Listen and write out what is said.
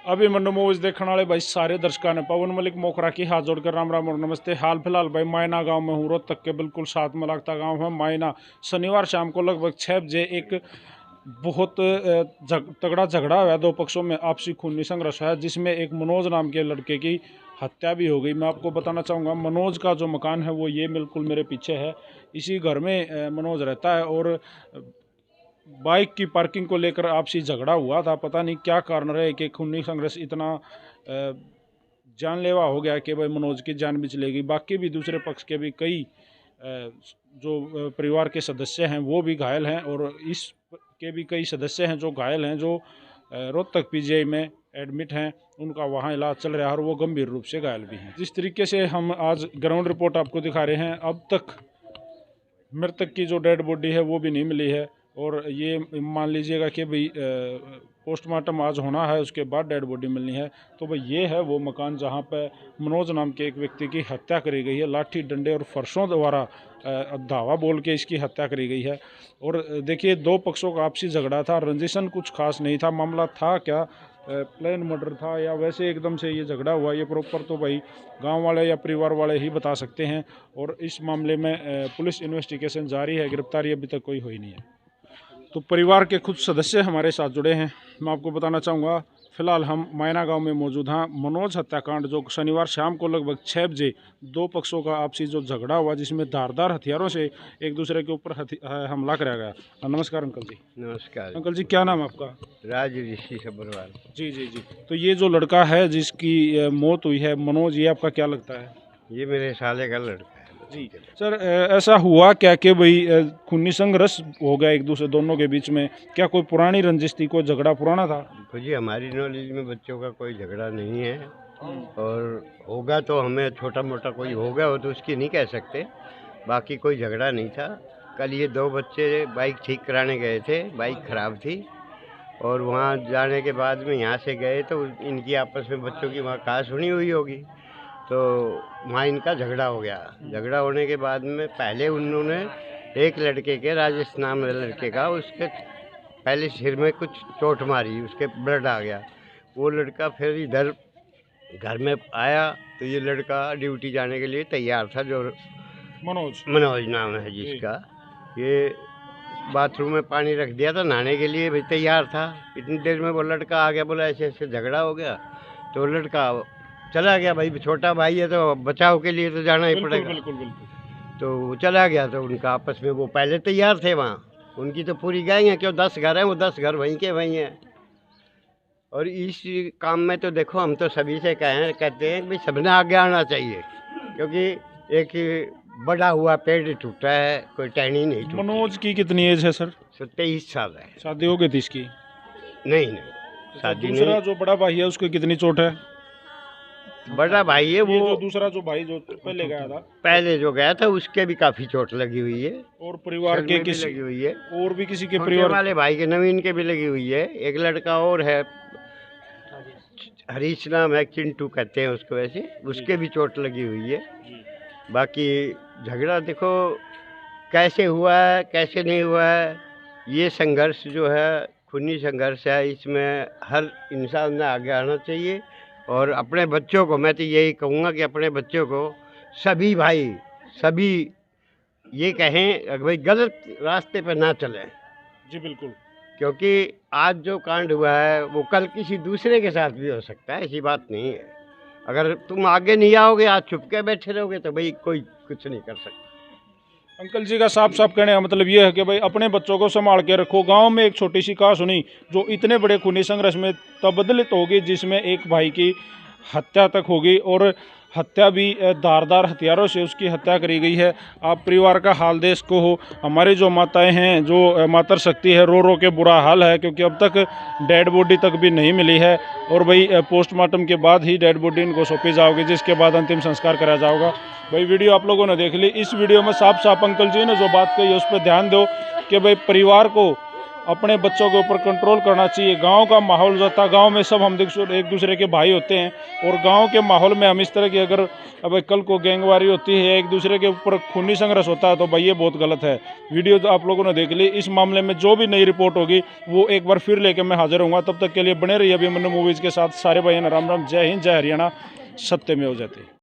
अभी मनु मूवीज देखने वाले भाई सारे दर्शकों ने पवन मलिक मोखरा की हाथ जोड़कर राम राम और नमस्ते। हाल फिलहाल भाई मायना गांव में हूँ, रोहतक के बिल्कुल साथ में लगता गांव है मायना। शनिवार शाम को लगभग 6 बजे एक बहुत तगड़ा झगड़ा हुआ, दो पक्षों में आपसी खूनी संघर्ष है, जिसमें एक मनोज नाम के लड़के की हत्या भी हो गई। मैं आपको बताना चाहूँगा मनोज का जो मकान है वो ये बिल्कुल मेरे पीछे है। इसी घर में मनोज रहता है और बाइक की पार्किंग को लेकर आपसी झगड़ा हुआ था। पता नहीं क्या कारण रहे कि खूनी संघर्ष इतना जानलेवा हो गया कि भाई मनोज की जान भी चली गई। बाकी भी दूसरे पक्ष के भी कई जो परिवार के सदस्य हैं वो भी घायल हैं और इस के भी कई सदस्य हैं जो घायल हैं, जो रोहतक पीजीआई में एडमिट हैं। उनका वहाँ इलाज चल रहा है और वो गंभीर रूप से घायल भी हैं। जिस तरीके से हम आज ग्राउंड रिपोर्ट आपको दिखा रहे हैं, अब तक मृतक की जो डेड बॉडी है वो भी नहीं मिली है और ये मान लीजिएगा कि भाई पोस्टमार्टम आज होना है, उसके बाद डेड बॉडी मिलनी है। तो भाई ये है वो मकान जहाँ पे मनोज नाम के एक व्यक्ति की हत्या करी गई है। लाठी डंडे और फरसों द्वारा धावा बोल के इसकी हत्या करी गई है। और देखिए दो पक्षों का आपसी झगड़ा था, रंजिशन कुछ खास नहीं था। मामला था क्या, प्लेन मर्डर था या वैसे एकदम से ये झगड़ा हुआ, ये प्रॉपर तो भाई गांव वाले या परिवार वाले ही बता सकते हैं। और इस मामले में पुलिस इन्वेस्टिगेशन जारी है, गिरफ्तारी अभी तक कोई हुई नहीं है। तो परिवार के कुछ सदस्य हमारे साथ जुड़े हैं। मैं आपको बताना चाहूँगा फिलहाल हम मायना गांव में मौजूद हैं। मनोज हत्याकांड जो शनिवार शाम को लगभग 6 बजे दो पक्षों का आपसी जो झगड़ा हुआ, जिसमें धारदार हथियारों से एक दूसरे के ऊपर हमला कराया गया। नमस्कार अंकल जी। नमस्कार अंकल जी, क्या नाम आपका? राज ऋषि सब्रवाल। जी जी जी। तो ये जो लड़का है जिसकी मौत हुई है मनोज, ये आपका क्या लगता है? ये मेरे साले का लड़का है जी सर, ऐसा हुआ क्या कि भाई खूनी संघर्ष हो गया एक दूसरे दोनों के बीच में? क्या कोई पुरानी रंजिश थी, कोई झगड़ा पुराना था? देखो जी, हमारी नॉलेज में बच्चों का कोई झगड़ा नहीं है और होगा तो हमें छोटा मोटा कोई होगा हो तो उसकी नहीं कह सकते। बाकी कोई झगड़ा नहीं था। कल ये दो बच्चे बाइक ठीक कराने गए थे, बाइक ख़राब थी और वहाँ जाने के बाद में यहाँ से गए तो इनकी आपस में बच्चों की वहाँ कहा सुनी हुई होगी, तो वहाँ इनका झगड़ा हो गया। झगड़ा होने के बाद में पहले उन्होंने एक लड़के के, राजेश नाम है लड़के का, उसके पहले सिर में कुछ चोट मारी, उसके ब्लड आ गया। वो लड़का फिर इधर घर में आया तो ये लड़का ड्यूटी जाने के लिए तैयार था, जो मनोज नाम है जिसका। ये बाथरूम में पानी रख दिया था नहाने के लिए, भाई तैयार था। इतनी देर में वो लड़का आ गया, बोला ऐसे ऐसे झगड़ा हो गया। तो लड़का चला गया, भाई छोटा भाई है तो बचाव के लिए तो जाना ही पड़ेगा। बिल्कुल बिल्कुल। तो वो चला गया तो उनका आपस में, वो पहले तैयार थे वहाँ, उनकी तो पूरी गैंग है, क्यों 10 घर हैं, वो 10 घर वहीं के वहीं हैं। और इस काम में तो देखो हम तो सभी से कहते हैं कि भाई सबने आगे आना चाहिए, क्योंकि एक बड़ा हुआ पेड़ टूटा है, कोई टहनी नहीं टूटी। मनोज की कितनी एज है सर? 23 साल है। शादी हो गई थी इसकी? नहीं शादी नहीं। दूसरा जो बड़ा भाई है उसको कितनी चोट है? बड़ा भाई है वो, जो दूसरा जो भाई जो पहले गया था, पहले जो गया था उसके भी काफी चोट लगी हुई है। और परिवार के किसी लगी हुई है, और भी किसी के परिवार परिवार वाले भाई के, नवीन के भी लगी हुई है। एक लड़का और है, हरीश नाम है, चिंटू कहते हैं उसको, वैसे उसके भी चोट लगी हुई है। बाकी झगड़ा देखो कैसे हुआ है कैसे नहीं हुआ है, ये संघर्ष जो है खूनी संघर्ष है, इसमें हर इंसान ने आगे आना चाहिए। और अपने बच्चों को मैं तो यही कहूँगा कि अपने बच्चों को सभी भाई सभी ये कहें भाई गलत रास्ते पर ना चलें। जी बिल्कुल। क्योंकि आज जो कांड हुआ है वो कल किसी दूसरे के साथ भी हो सकता है, ऐसी बात नहीं है। अगर तुम आगे नहीं आओगे, आज छुप के बैठे रहोगे, तो भाई कोई कुछ नहीं कर सकता। अंकल जी का साफ साफ कहने का मतलब ये है कि भाई अपने बच्चों को संभाल के रखो। गांव में एक छोटी सी कहानी सुनी जो इतने बड़े खूनी संघर्ष में तब्दील होगी, जिसमें एक भाई की हत्या तक होगी और हत्या भी धारदार हथियारों से उसकी हत्या करी गई है। आप परिवार का हाल देश को हो, हमारी जो माताएं हैं, जो मातर शक्ति है, रो रो के बुरा हाल है, क्योंकि अब तक डेड बॉडी तक भी नहीं मिली है। और भाई पोस्टमार्टम के बाद ही डेड बॉडी इनको सौंपी जाओगी, जिसके बाद अंतिम संस्कार कराया जाएगा। भाई वीडियो आप लोगों ने देख ली। इस वीडियो में साफ साफ अंकल जी ने जो बात कही है उस पर ध्यान दो कि भाई परिवार को अपने बच्चों के ऊपर कंट्रोल करना चाहिए। गांव का माहौल जो था, गांव में सब हम एक दूसरे के भाई होते हैं, और गांव के माहौल में हम इस तरह की अगर अब कल को गैंगवारी होती है, एक दूसरे के ऊपर खूनी संघर्ष होता है, तो भाई ये बहुत गलत है। वीडियो तो आप लोगों ने देख ली। इस मामले में जो भी नई रिपोर्ट होगी वो एक बार फिर लेके मैं हाजिर होऊंगा। तब तक के लिए बने रहिए अभिमन्यु मूवीज़ के साथ। सारे भाइयों राम राम, जय हिंद, जय हरियाणा, सत्यमेव जयते।